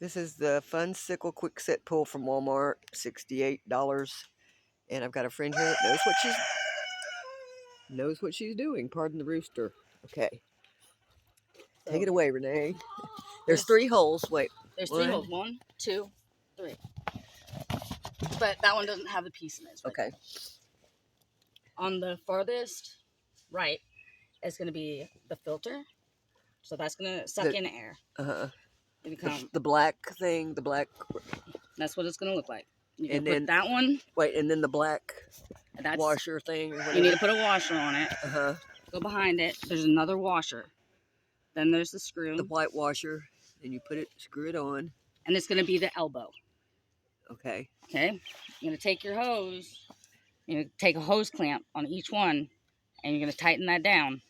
This is the Fun Sickle Quick Set Pull from Walmart, $68. And I've got a friend here that knows what she's doing. Pardon the rooster. Okay. So, take it away, Renee. There's 3 holes. Wait. There's 3 holes. 1, 2, 3. But that one doesn't have the piece in it. Okay. On the farthest right is going to be the filter. So that's going to suck in air. The black thing, That's what it's going to look like. You and can then put that one. Wait, and then the black washer thing. You need to put a washer on it. Uh-huh. Go behind it. There's another washer. Then there's the screw. The white washer. And you screw it on. And it's going to be the elbow. Okay. Okay. You're going to take your hose. You're going to take a hose clamp on each one. And you're going to tighten that down.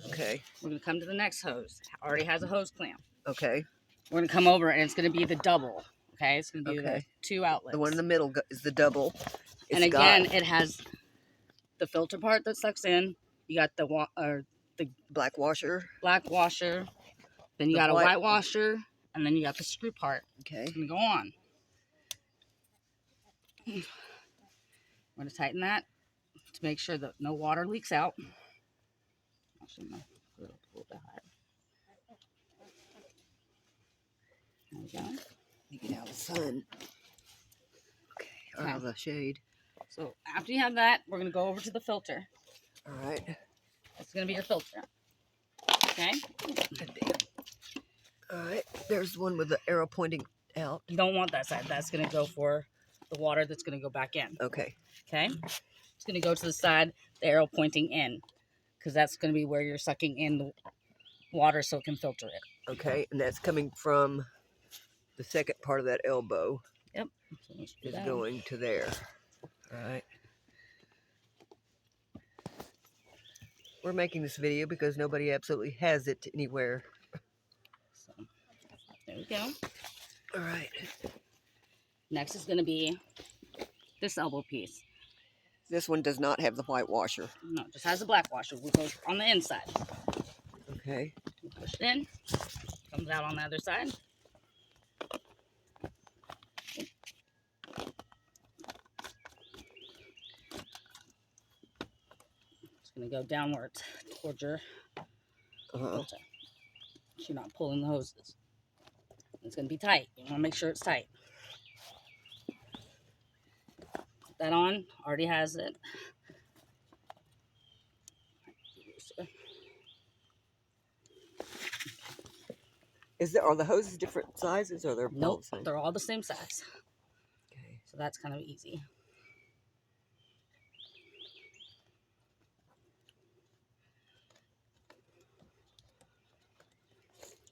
Okay. We're going to come to the next hose. It already has a hose clamp. Okay. We're going to come over and it's going to be the double. Okay. It's going to be the 2 outlets. The one in the middle is the double. And again, it has the filter part that sucks in. You got the black washer. Then you got a white washer. And then you got the screw part. Okay. It's going to go on. We're going to tighten that to make sure that no water leaks out. Actually, no. A little bit higher. There we go. You get out of the sun. Okay. Or out of the shade. So after you have that, we're going to go over to the filter. All right. That's going to be your filter. Okay. All right. There's one with the arrow pointing out. You don't want that side. That's going to go for the water that's going to go back in. Okay. Okay. It's going to go to the side, the arrow pointing in, because that's going to be where you're sucking in the water so it can filter it. Okay. And that's coming from the second part of that elbow. Yep. Is going to there. All right. We're making this video because nobody absolutely has it anywhere. So, there we go. All right. Next is going to be this elbow piece. This one does not have the white washer. No, it just has a black washer. We go on the inside. Okay. We push it in. Comes out on the other side. It's going to go downwards towards your filter. So you're not pulling the hoses. It's going to be tight. You want to make sure it's tight. Put that on. Already has it. Are the hoses different sizes or they're both Nope, the same? they're all the same size. Okay. So that's kind of easy.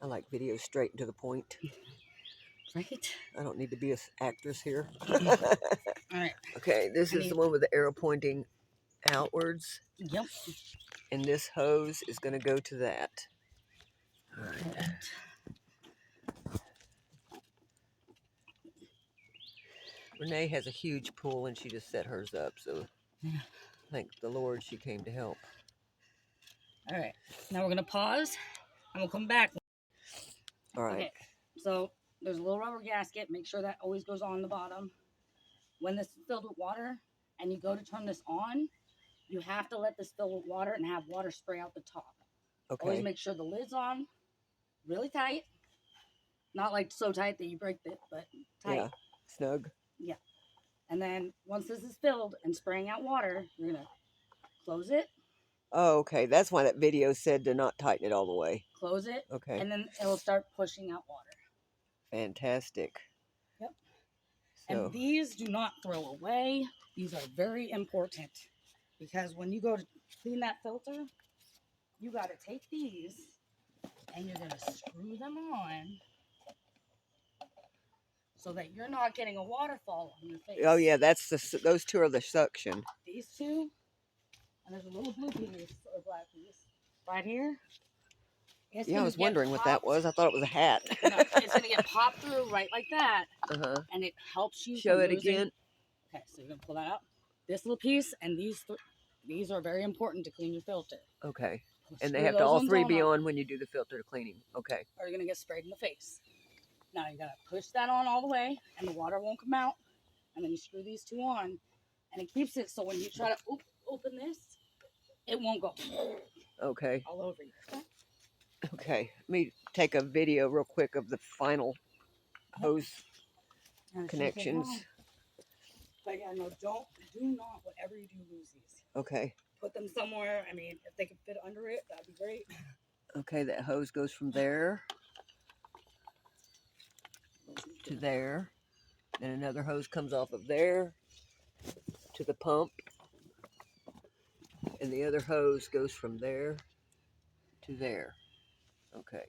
I like videos straight and to the point. Right? I don't need to be an actress here. All right. Okay, this is the one with the arrow pointing outwards. Yep. And this hose is going to go to that. All right. Renee has a huge pool and she just set hers up, so thank the Lord she came to help. All right. Now we're going to pause and we'll come back. All right. Okay. So there's a little rubber gasket. Make sure that always goes on the bottom. When this is filled with water and you go to turn this on, you have to let this fill with water and have water spray out the top. Okay. Always make sure the lid's on really tight. Not like so tight that you break it, but tight. Yeah. Snug. Yeah. And then once this is filled and spraying out water, you're going to close it. Oh, okay. That's why that video said to not tighten it all the way. Close it. Okay. And then it'll start pushing out water. Fantastic. Yep. So, and these do not throw away. These are very important because when you go to clean that filter, you got to take these and you're going to screw them on so that you're not getting a waterfall on your face. oh yeah, those 2 are the suction. These 2, and there's a little blue piece or black piece right here. Yeah, I was wondering what that was. I thought it was a hat. No, it's going to get popped through right like that. And it helps you. Show it again. Okay, so you're going to pull that out. This little piece and these are very important to clean your filter. Okay. And they have to all 3 be on when you do the filter cleaning. Okay. Or you're going to get sprayed in the face. Now you gotta push that on all the way, and the water won't come out. And then you screw these two on, and it keeps it so when you try to open this, it won't go Okay. all over you. Okay. Let me take a video real quick of the final hose And it shouldn't take connections. long. But yeah, no, do not, whatever you do, lose these. Okay. Put them somewhere. I mean, if they can fit under it, that'd be great. Okay, that hose goes from there to there. Then another hose comes off of there to the pump. And the other hose goes from there to there. Okay.